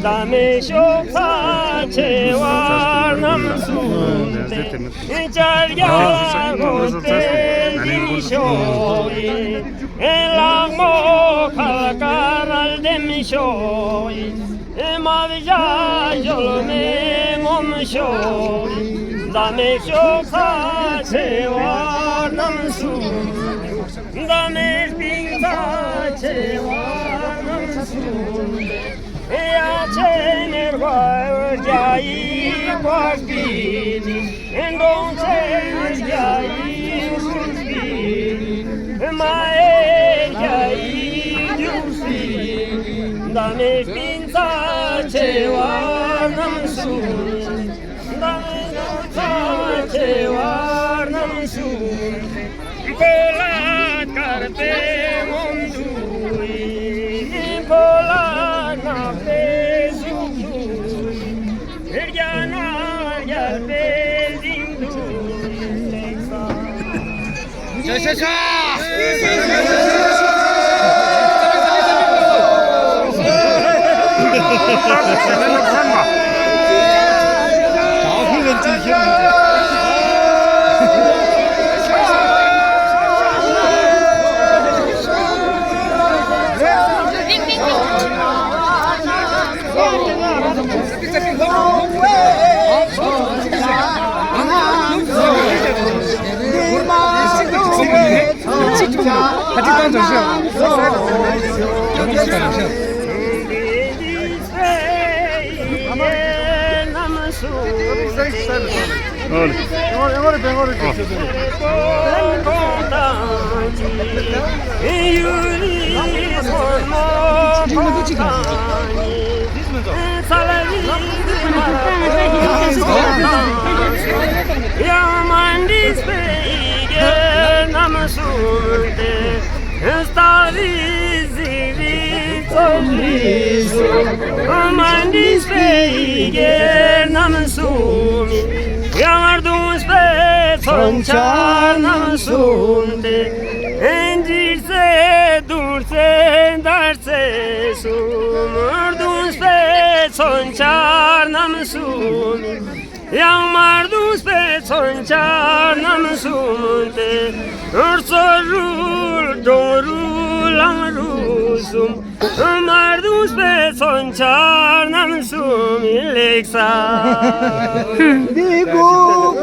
Dame şofa çevar namsunde Çalgar gotel şoy Elamo kalkar al dem şoy Mavja yolme mom şoy Dame şofa çevar namsunde Dame pinta çevar namsunde Ya tener var jayi vakbini Endon tener jayi vakbini Mae jayi jusini Dame pinta çevar namsun Dame pinta çevar namsun Pola karpe mondui Pola Amandis feiger namsumi Yardus pe sonchar namsunde Endirse durse darse sum Ardus pe sonchar namsumi Yamardus pe sonchar namsunde Ursorul dorul amrusum Mardus pe sonchar namsum ileksa Digu